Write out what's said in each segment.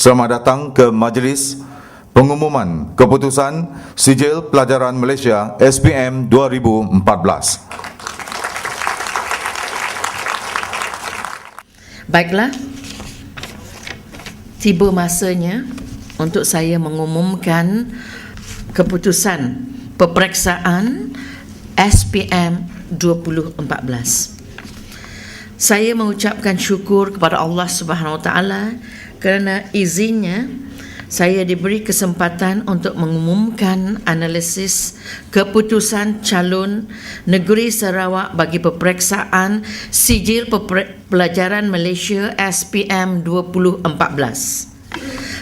Selamat datang ke majlis pengumuman keputusan Sijil Pelajaran Malaysia SPM 2014. Baiklah, tiba masanya untuk saya mengumumkan keputusan peperiksaan SPM 2014. Saya mengucapkan syukur kepada Allah Subhanahu Wa Taala kerana izinnya saya diberi kesempatan untuk mengumumkan analisis keputusan calon negeri Sarawak bagi peperiksaan Sijil Pelajaran Malaysia SPM 2014.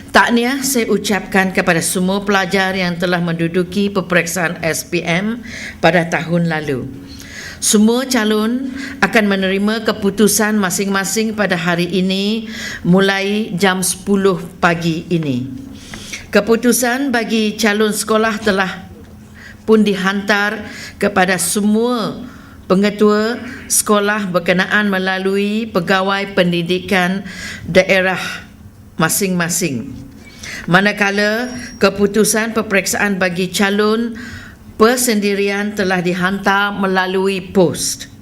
Tahniah saya ucapkan kepada semua pelajar yang telah menduduki peperiksaan SPM pada tahun lalu. Semua calon akan menerima keputusan masing-masing pada hari ini mulai jam 10 pagi ini. Keputusan bagi calon sekolah telah pun dihantar kepada semua pengetua sekolah berkenaan melalui pegawai pendidikan daerah masing-masing. Manakala keputusan peperiksaan bagi calon persendirian telah dihantar melalui pos.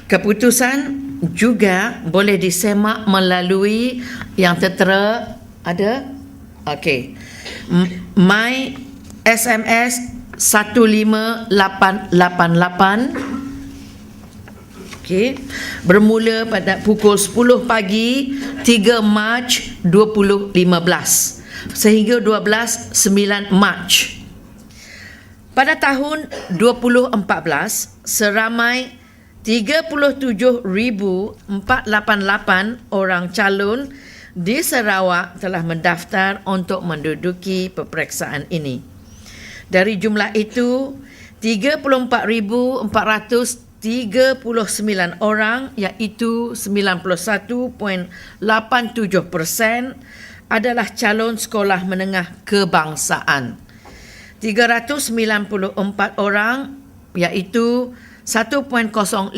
Keputusan juga boleh disemak melalui yang tertera ada. Okey. My SMS 15888. Okey. Bermula pada pukul 10 pagi 3 Mac 2015 sehingga 9 Mac. Pada tahun 2014, seramai 37,488 orang calon di Sarawak telah mendaftar untuk menduduki peperiksaan ini. Dari jumlah itu, 34,439 orang iaitu 91.87% adalah calon sekolah menengah kebangsaan. 394 orang iaitu 1.05%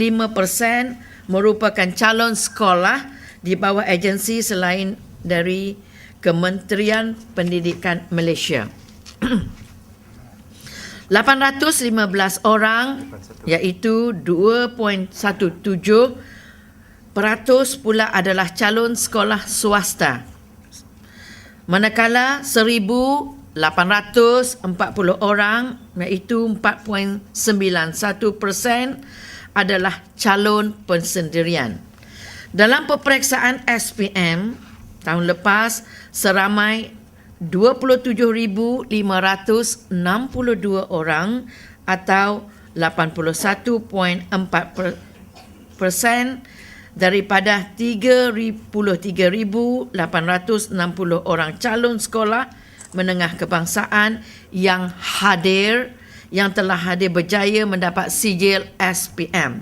merupakan calon sekolah di bawah agensi selain dari Kementerian Pendidikan Malaysia. 815 orang iaitu 2.17% pula adalah calon sekolah swasta. Manakala 1,840 orang iaitu 4.91% adalah calon persendirian. Dalam peperiksaan SPM tahun lepas, seramai 27,562 orang atau 81.4% daripada 33,860 orang calon sekolah menengah kebangsaan yang telah hadir berjaya mendapat sijil SPM,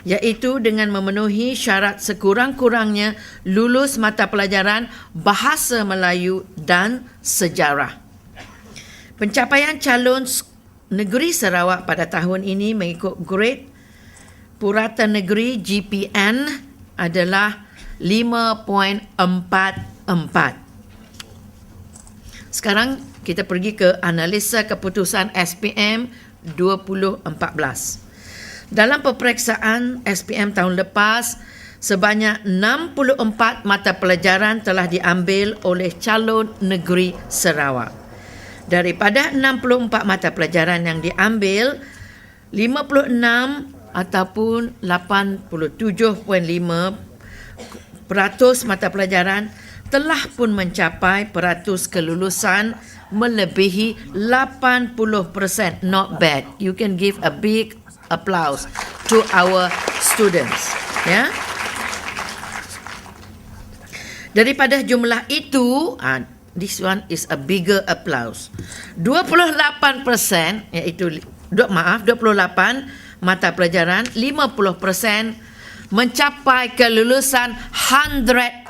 iaitu dengan memenuhi syarat sekurang-kurangnya lulus mata pelajaran Bahasa Melayu dan Sejarah. Pencapaian calon negeri Sarawak pada tahun ini mengikut grade Purata Negeri GPN adalah 5.44. Sekarang kita pergi ke analisa keputusan SPM 2014. Dalam peperiksaan SPM tahun lepas, sebanyak 64 mata pelajaran telah diambil oleh calon negeri Sarawak. Daripada 64 mata pelajaran yang diambil, 56 ataupun 87.5% mata pelajaran telah pun mencapai peratus kelulusan melebihi 80%. Not bad. You can give a big applause to our students. Ya. Daripada jumlah itu, this one is a bigger applause. 28% iaitu 28 mata pelajaran, 50% mencapai kelulusan 100%.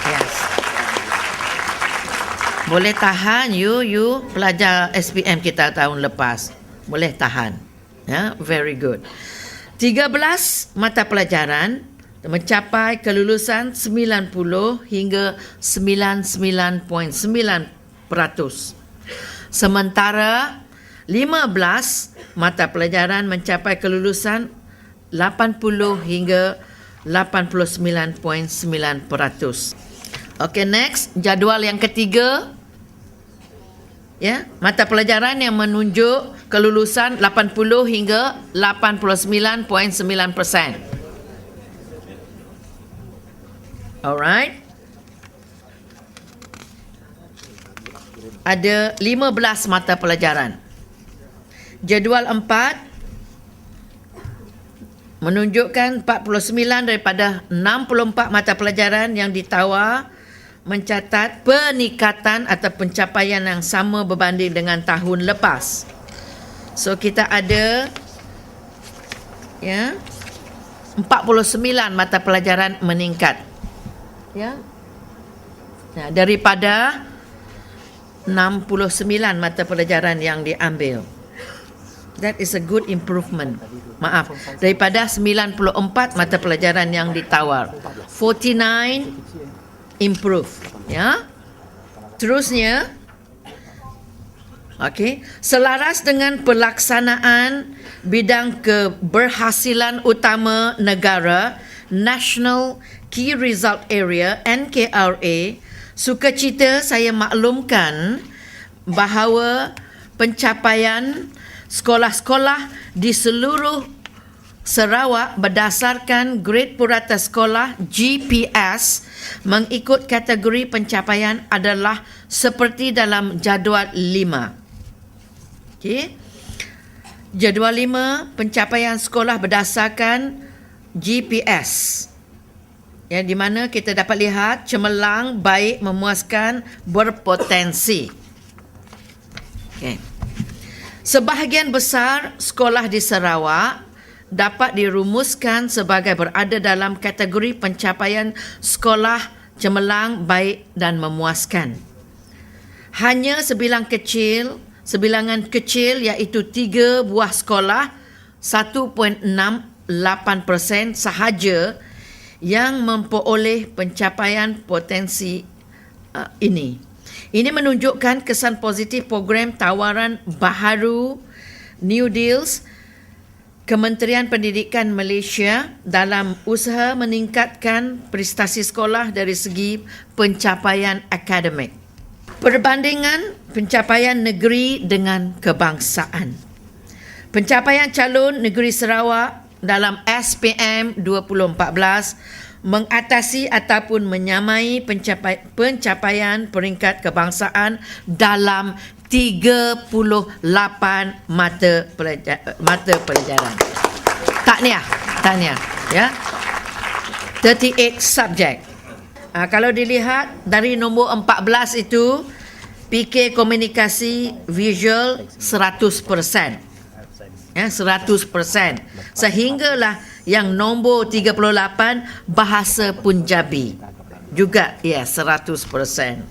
Yes. Boleh tahan you pelajar SPM kita tahun lepas. Boleh tahan. Ya, very good. 13 mata pelajaran mencapai kelulusan 90 hingga 99.9%. Sementara 15 mata pelajaran mencapai kelulusan 80 hingga 89.9%. Okay, next, jadual yang ketiga. Ya, mata pelajaran yang menunjuk kelulusan 80 hingga 89.9%. Alright. Ada 15 mata pelajaran. Jadual 4 menunjukkan 49 daripada 64 mata pelajaran yang ditawar mencatat peningkatan atau pencapaian yang sama berbanding dengan tahun lepas. So kita ada 49 mata pelajaran meningkat. Daripada 69 mata pelajaran yang diambil. That is a good improvement. Maaf, daripada 94 mata pelajaran yang ditawar, 49 improve, ya. Terusnya, okey, selaras dengan pelaksanaan bidang keberhasilan utama negara, National Key Result Area NKRA, sukacita saya maklumkan bahawa pencapaian sekolah-sekolah di seluruh Sarawak berdasarkan grade purata sekolah GPS mengikut kategori pencapaian adalah seperti dalam jadual 5. Okey. Jadual 5 pencapaian sekolah berdasarkan GPS. Ya, di mana kita dapat lihat cemerlang, baik, memuaskan, berpotensi. Okey. Sebahagian besar sekolah di Sarawak dapat dirumuskan sebagai berada dalam kategori pencapaian sekolah cemerlang, baik dan memuaskan. Hanya sebilangan kecil iaitu 3 buah sekolah 1.68% sahaja yang memperoleh pencapaian potensi ini. Ini menunjukkan kesan positif program tawaran baharu New Deals Kementerian Pendidikan Malaysia dalam usaha meningkatkan prestasi sekolah dari segi pencapaian akademik. Perbandingan pencapaian negeri dengan kebangsaan. Pencapaian calon negeri Sarawak dalam SPM 2014 mengatasi ataupun menyamai pencapaian peringkat kebangsaan dalam 38 mata pelajaran. Tahniah, ya. 38 subjek. Kalau dilihat dari nombor 14 itu, PK komunikasi visual 100%. Ya, 100%. Sehinggalah yang nombor 38 bahasa Punjabi juga, ya, 100%.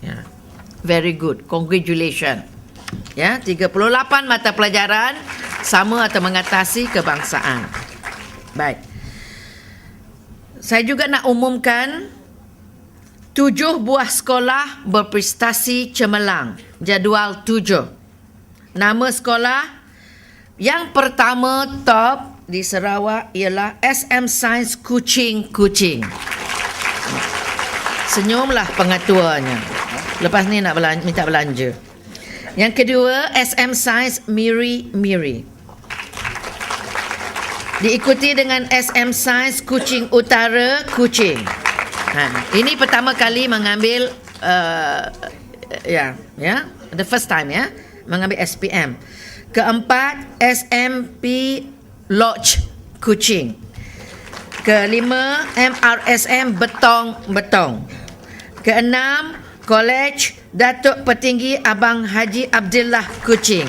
Ya. Very good. Congratulations. Ya, 38 mata pelajaran sama atau mengatasi kebangsaan. Baik. Saya juga nak umumkan 7 buah sekolah berprestasi cemerlang. Jadual 7. Nama sekolah yang pertama top di Sarawak ialah SM Science Kuching. Senyumlah pengatuanya. Lepas ni nak minta belanja. Yang kedua, SM Science Miri. Diikuti dengan SM Science Kuching Utara, Kuching. Ini pertama kali mengambil the first time, ya, mengambil SPM. Keempat, SMP Lodge, Kuching. Kelima, MRSM Betong. Keenam, College Datuk Petinggi Abang Haji Abdullah, Kuching.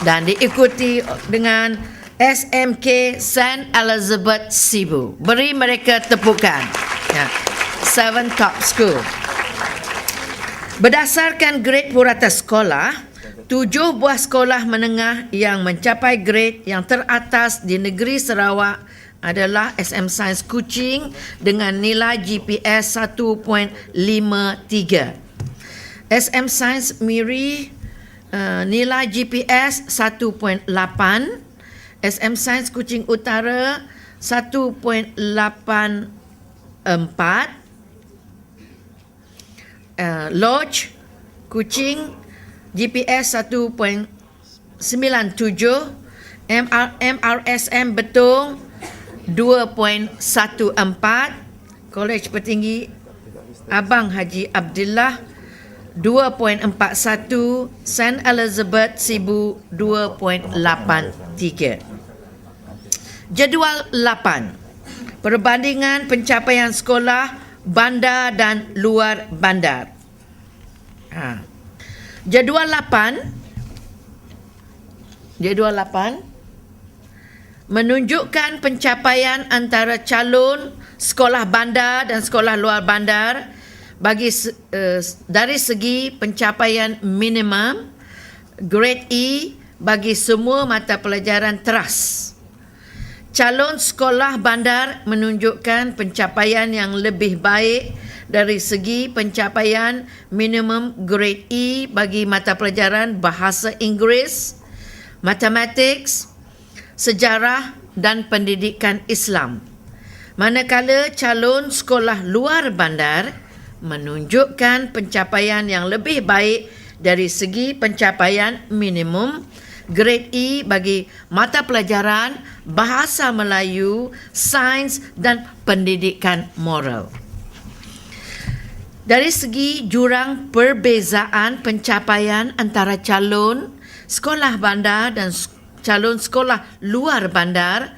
Dan diikuti dengan SMK St. Elizabeth, Sibu. Beri mereka tepukan. 7 top school. Berdasarkan grade purata sekolah, 7 buah sekolah menengah yang mencapai grade yang teratas di negeri Sarawak adalah SM Sains Kuching dengan nilai GPS 1.53. SM Sains Miri nilai GPS 1.8. SM Sains Kuching Utara 1.84. Lodge Kuching GPS 1.97. MRSM Betong 2.14. Kolej Petinggi Abang Haji Abdullah 2.41. St. Elizabeth Sibu 2.83. Jadual 8. Perbandingan pencapaian sekolah bandar dan luar bandar. Jadual 8 menunjukkan pencapaian antara calon sekolah bandar dan sekolah luar bandar dari segi pencapaian minimum grade E bagi semua mata pelajaran teras. Calon sekolah bandar menunjukkan pencapaian yang lebih baik dari segi pencapaian minimum grade E bagi mata pelajaran bahasa Inggeris, matematik, sejarah dan pendidikan Islam. Manakala calon sekolah luar bandar menunjukkan pencapaian yang lebih baik dari segi pencapaian minimum grade E bagi mata pelajaran bahasa Melayu, sains dan pendidikan moral. Dari segi jurang perbezaan pencapaian antara calon sekolah bandar dan calon sekolah luar bandar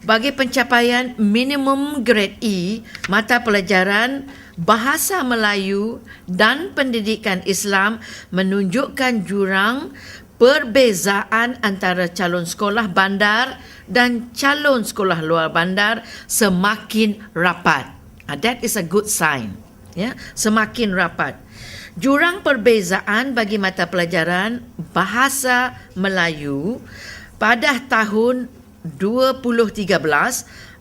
bagi pencapaian minimum grade E mata pelajaran bahasa Melayu dan pendidikan Islam menunjukkan jurang perbezaan antara calon sekolah bandar dan calon sekolah luar bandar semakin rapat. That is a good sign. Semakin rapat. Jurang perbezaan bagi mata pelajaran bahasa Melayu pada tahun 2013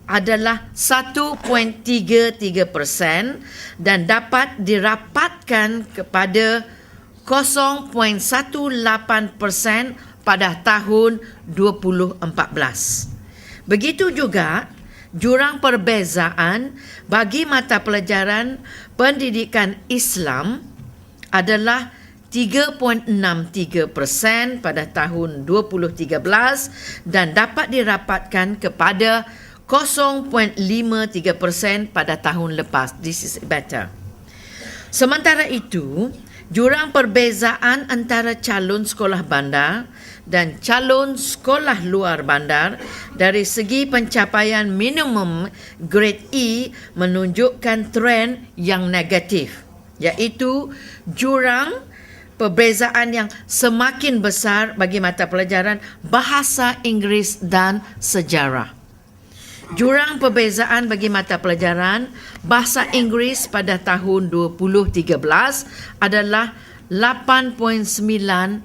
adalah 1.33% dan dapat dirapatkan kepada 0.18% pada tahun 2014. Begitu juga jurang perbezaan bagi mata pelajaran pendidikan Islam adalah 3.63% pada tahun 2013 dan dapat dirapatkan kepada 0.53% pada tahun lepas. This is better. Sementara itu, jurang perbezaan antara calon sekolah bandar dan calon sekolah luar bandar dari segi pencapaian minimum grade E menunjukkan trend yang negatif, iaitu jurang perbezaan yang semakin besar bagi mata pelajaran bahasa Inggeris dan sejarah. Jurang perbezaan bagi mata pelajaran bahasa Inggeris pada tahun 2013 adalah 8.98%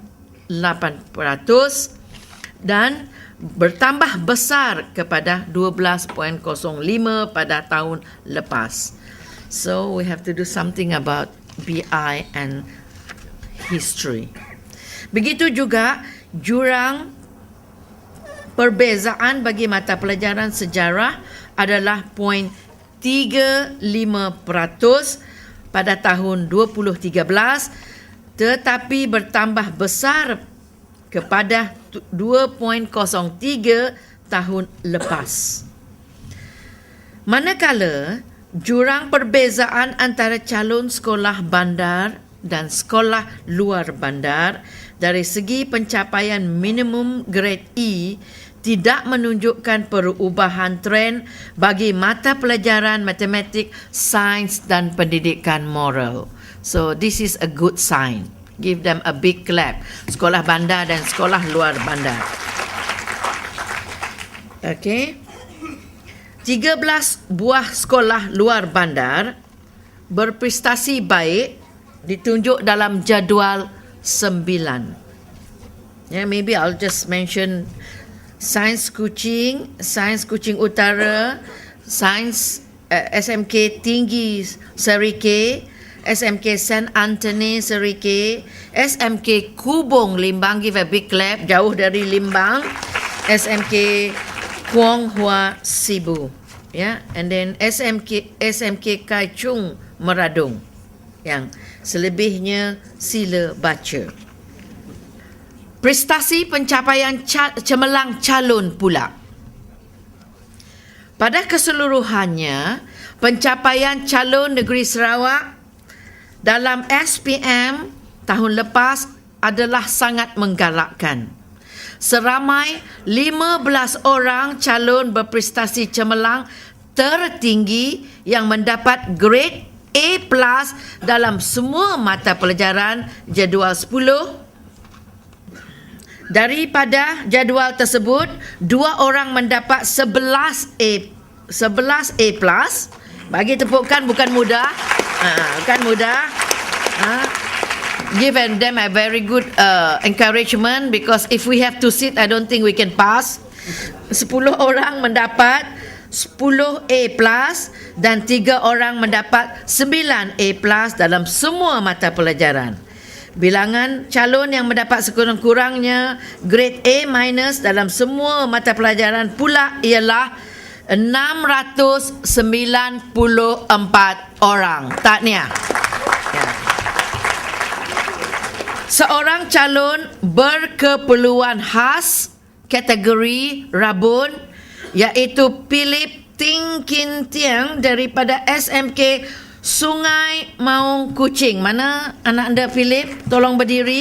dan bertambah besar kepada 12.05 pada tahun lepas. So we have to do something about BI and history. Begitu juga jurang perbezaan bagi mata pelajaran sejarah adalah 0.35% pada tahun 2013 tetapi bertambah besar kepada 2.03 tahun lepas. Manakala jurang perbezaan antara calon sekolah bandar dan sekolah luar bandar dari segi pencapaian minimum grade E tidak menunjukkan perubahan tren bagi mata pelajaran matematik, sains dan pendidikan moral. So this is a good sign. Give them a big clap. Sekolah bandar dan sekolah luar bandar. Okay. 13 buah sekolah luar bandar berprestasi baik ditunjuk dalam jadual 9. Maybe I'll just mention Sains Kuching Utara, Sains SMK Tinggi Serike, SMK St. Anthony Serike, SMK Kubong Limbang, give a big clap, jauh dari Limbang, SMK Kuang Hua Sibu, and then SMK Kaichung Meradung. Yang selebihnya sila baca. Prestasi pencapaian cemerlang calon pula. Pada keseluruhannya, pencapaian calon negeri Sarawak dalam SPM tahun lepas adalah sangat menggalakkan. Seramai 15 orang calon berprestasi cemerlang tertinggi yang mendapat grade A+ dalam semua mata pelajaran jadual 10. Daripada jadual tersebut, 2 orang mendapat 11 A+. Bagi tepukan, bukan mudah. Bukan mudah. Give them a very good encouragement, because if we have to sit, I don't think we can pass. 10 orang mendapat 10 A+ dan 3 orang mendapat 9 A+ dalam semua mata pelajaran. Bilangan calon yang mendapat sekurang-kurangnya grade A- dalam semua mata pelajaran pula ialah 694 orang. Tahniah. Seorang calon berkeperluan khas kategori rabun, iaitu Philip Ting Kin Tiang daripada SMK Sungai Maung Kuching. Mana anak anda Philip? Tolong berdiri.